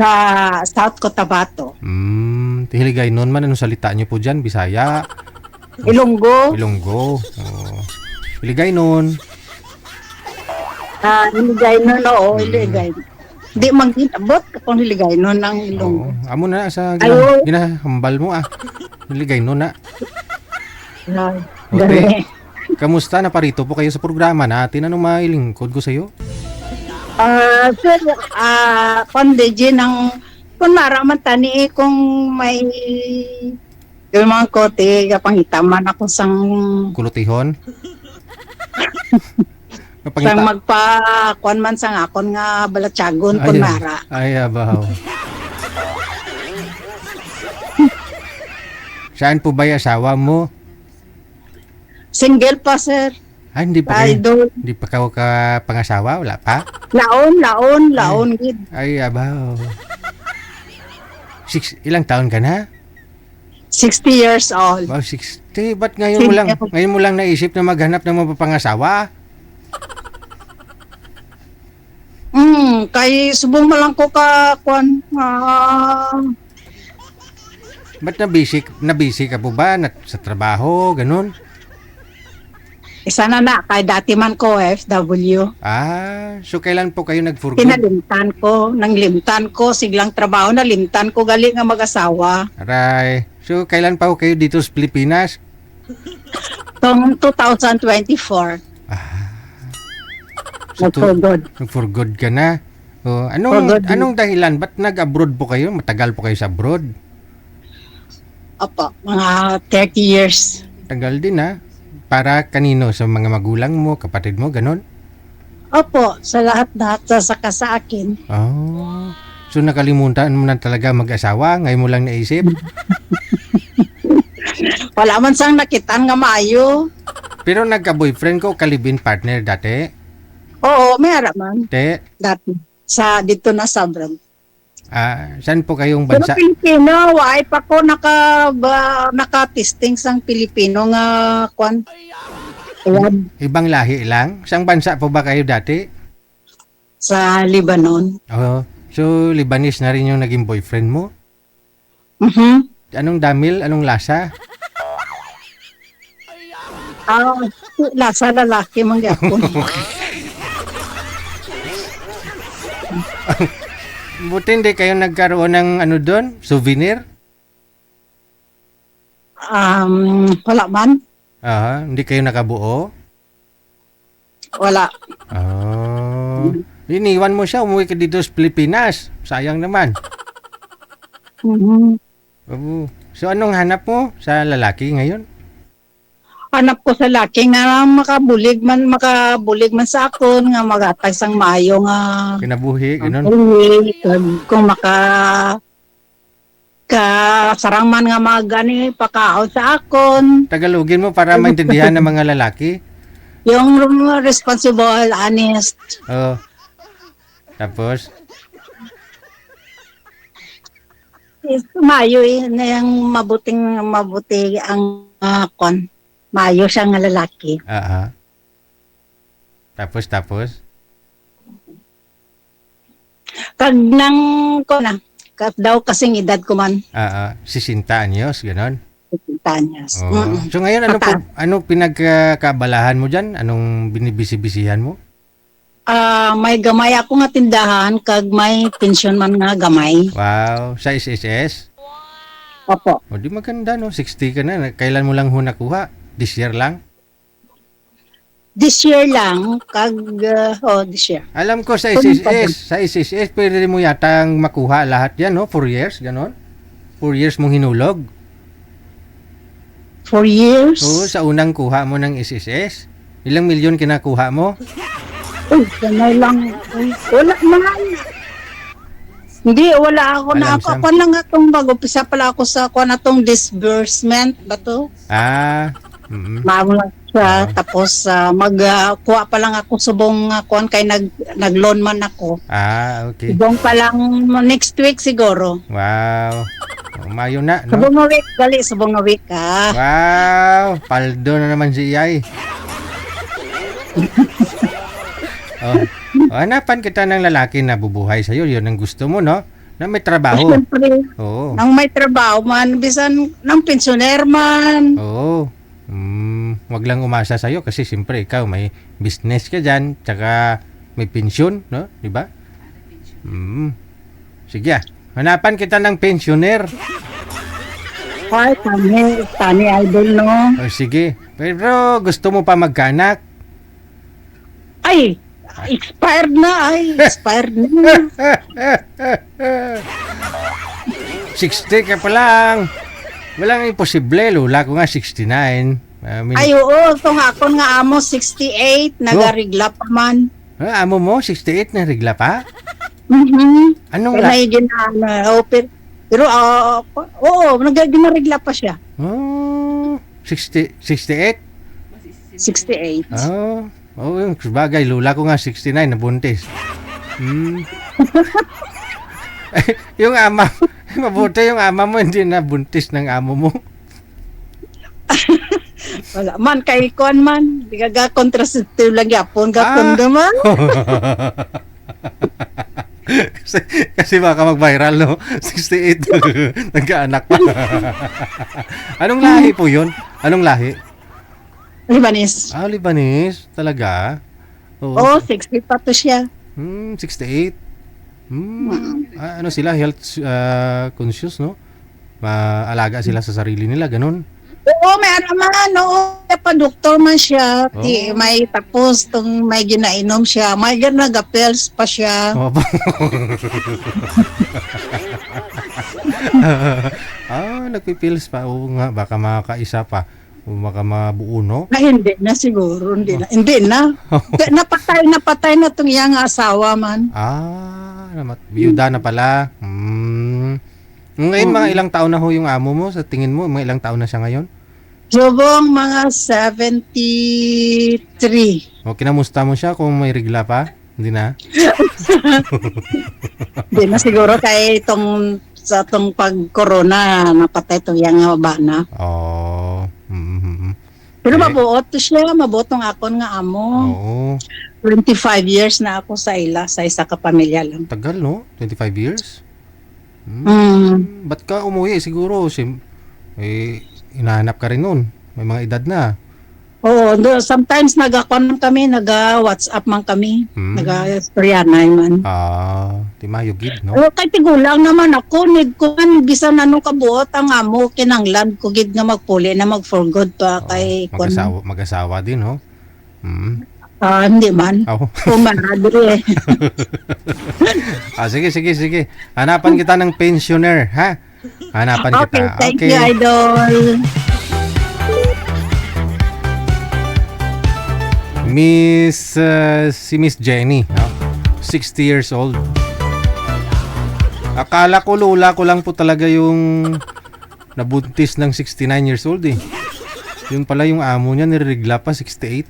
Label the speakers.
Speaker 1: Sa South Cotabato.
Speaker 2: Hiligay nun man. Anong salita niyo po dyan? Bisaya?
Speaker 1: Ilonggo.
Speaker 2: Ilonggo? Oh. Hiligay nun.
Speaker 1: Hiligay nun, oo, hiligay. Di mag-itabot kung hiligay nun ang Ilonggo.
Speaker 2: Amo na sa
Speaker 1: Ayaw.
Speaker 2: ginahambal mo Hiligay nun na.
Speaker 1: Dali.
Speaker 2: Kamusta na parito po kayo sa programa natin? Anong mailingkod ko sa'yo?
Speaker 1: Sir, pandeji ng kung naraman tani kung may yung mga kote kapangitaman ako sang
Speaker 2: Kulutihon?
Speaker 1: sang magpa-kuan man sang akon nga balatsagon kun nara.
Speaker 2: Ay, abaw. Saan po ba yung asawa mo?
Speaker 1: Single pa, sir.
Speaker 2: Hindi pa
Speaker 1: Idol.
Speaker 2: Hindi pa kayo ka pangasawa? Wala pa?
Speaker 1: Laon gid.
Speaker 2: Ay, abaw. Ilang taon ka na?
Speaker 1: 60 years old.
Speaker 2: Wow, 60. Ba't ngayon mo lang naisip na maghanap ng mapapangasawa?
Speaker 1: Kay subong malang ko ka kuan.
Speaker 2: Ba't na-busy ka po ba sa trabaho, ganun?
Speaker 1: Isa na kay dati man ko FW.
Speaker 2: So kailan po kayo nag-for good?
Speaker 1: Nanglimtan ko, siglang trabaho na limtan ko gali nga mag-asawa.
Speaker 2: Aray. So kailan pa po kayo dito sa Pilipinas?
Speaker 1: Tong 2024.
Speaker 2: For good ka na. Anong dahilan? Ba't nag-abroad po kayo? Matagal po kayo sa abroad?
Speaker 1: Opo, mga 30 years.
Speaker 2: Tagal din Para kanino? Sa mga magulang mo, kapatid mo, ganon?
Speaker 1: Opo, sa lahat sasaka sa akin.
Speaker 2: So nakalimutan mo na talaga mag-asawa? Ngayon mo lang naisip?
Speaker 1: Wala man sang nakitaan nga maayo.
Speaker 2: Pero nagka-boyfriend ko, kalibin partner dati?
Speaker 1: Oo, may man.
Speaker 2: Dati?
Speaker 1: Dito na sa abroad.
Speaker 2: Saan po kayong bansa?
Speaker 1: Pero Pilipino, why pa ko naka-testing sang Pilipino nga kwan.
Speaker 2: Ibang lahi lang? Saan bansa po ba kayo dati?
Speaker 1: Sa Lebanon.
Speaker 2: So Lebanese na rin yung naging boyfriend mo? Anong damil? Anong lasa?
Speaker 1: Lasa lalaki mangyapon.
Speaker 2: Buti hindi kayo nagkaroon ng doon? Souvenir?
Speaker 1: Wala man.
Speaker 2: Hindi kayo nakabuo?
Speaker 1: Wala.
Speaker 2: Iniwan mo siya, umuwi ka dito sa Pilipinas. Sayang naman. So anong hanap mo sa lalaki ngayon?
Speaker 1: Hanap ko sa laki nga makabulig man sa akon nga magatay sang maayo nga
Speaker 2: kinabuhi ganun.
Speaker 1: Kung sarang man nga magani pakaon sa akon.
Speaker 2: Tagalogin mo para maintindihan ng mga lalaki.
Speaker 1: Yung responsible, honest.
Speaker 2: Tapos
Speaker 1: maayo na yung mabuti ang kon. Maayo siya nga lalaki.
Speaker 2: Tapos?
Speaker 1: Kag nang ko na. Daw kasing edad ko man.
Speaker 2: 60 anyos, gano'n?
Speaker 1: 60 anyos.
Speaker 2: So ngayon, ano pinagkabalahan mo dyan? Anong binibisi-bisihan mo?
Speaker 1: May gamay ako nga tindahan, kag may pension man nga gamay.
Speaker 2: Wow, sa SSS?
Speaker 1: Opo.
Speaker 2: Di maganda, no? 60 ka na. Kailan mo lang nakuha? This year lang?
Speaker 1: This year lang, this year.
Speaker 2: Alam ko sa SSS, pwede mo yatang makuha lahat yan, no? 4 years, gano'n? 4 years mong hinulog.
Speaker 1: 4 years?
Speaker 2: Oo, sa unang kuha mo ng SSS. Ilang milyon kinakuha mo?
Speaker 1: Sanay lang. Wala man. Hindi, wala ako na ako. Ako lang atong mag-upisa pala ako sa ako na itong disbursement ba to? Mamula siya. Tapos magkuha pa lang ako subong kuan kay nag-loan man ako.
Speaker 2: Okay.
Speaker 1: Subong pa lang next week siguro.
Speaker 2: Wow. Mayo na, no?
Speaker 1: Subong week, gali subong week
Speaker 2: Wow, paldo na naman si Iyay. Hanapan kita ng lalaki na bubuhay sa'yo. Yun ang gusto mo, no? Na may trabaho.
Speaker 1: Siyempre,
Speaker 2: Oo.
Speaker 1: nang may trabaho man, bisan ng pensioner man.
Speaker 2: Oo. Wag lang umasa sa'yo kasi siyempre ikaw may business ka dyan, tsaka may pensyon, no? Di ba? Sige hanapan kita ng pensioner.
Speaker 1: Ay, tani idol, no?
Speaker 2: O, sige. Pero gusto mo pa magkanak?
Speaker 1: Ay, expired na, expired na.
Speaker 2: 60 ka pa lang. Walang imposible. Lula ko nga 69.
Speaker 1: Ay, oo, itong akon nga amo, 68, nagarigla pa man.
Speaker 2: Amo mo, 68 na regla pa? Anong
Speaker 1: Kaya may ginana, pero, oo, nagarigla pa siya.
Speaker 2: 68?
Speaker 1: 68.
Speaker 2: Yung bagay, lula ko nga 69, nabuntis. Yung ama, mabuti yung ama mo, hindi nabuntis ng amo mo.
Speaker 1: Wala man, kay Kwan man, di ka contraceptive lang yapon, gapon naman.
Speaker 2: kasi baka mag-viral, no? 68, nagkaanak pa. Anong lahi po yun? Anong lahi?
Speaker 1: Libanis.
Speaker 2: Libanis? Talaga?
Speaker 1: Oo, 60 pa to siya.
Speaker 2: 68? Ano sila? Health conscious, no? Maalaga sila sa sarili nila, ganun.
Speaker 1: Oo, may naman, oo. Pa doktor man siya. May tapos, may ginainom siya. May nagapels pa siya.
Speaker 2: Nagpipils pa. Oo nga, baka makakaisa pa. O baka mabuo, no?
Speaker 1: Hindi na siguro. Hindi na. Napatay na itong iyang asawa man.
Speaker 2: Biyuda na pala. Ngayon, mga ilang taon na ho yung amo mo? Sa tingin mo, mga ilang taon na siya ngayon?
Speaker 1: Jobong mga 73.
Speaker 2: Kinamusta mo siya kung may regla pa? Hindi na?
Speaker 1: Hindi na siguro kaya sa itong pag-corona, napatay itong iyang bana. Pero mabuot to siya, mabuot ng akon nga amo.
Speaker 2: Oo.
Speaker 1: 25 years na ako sa isa ka pamilya lang.
Speaker 2: Tagal, no? 25 years? Ba't ka umuwi? Siguro, hinahanap ka rin nun. May mga edad na.
Speaker 1: Oo, sometimes nag-WhatsApp man kami. Nag-storyanay man.
Speaker 2: Di mayugid, no?
Speaker 1: Kay tigulang naman ako, bisan anong kabuot ang amo, kinanglan ko gid nga magpuli na mag-for-good pa kay
Speaker 2: mag-asawa din, no?
Speaker 1: Hindi man. Pumanadre.
Speaker 2: Sige. Hanapan kita ng pensioner, ha? Hanapan kita.
Speaker 1: Thank you, idol.
Speaker 2: Si Miss Jenny, no? 60 years old. Akala ko lula ko lang po talaga yung nabuntis ng 69 years old eh. Yun pala yung amo niya, nirigla pa 68.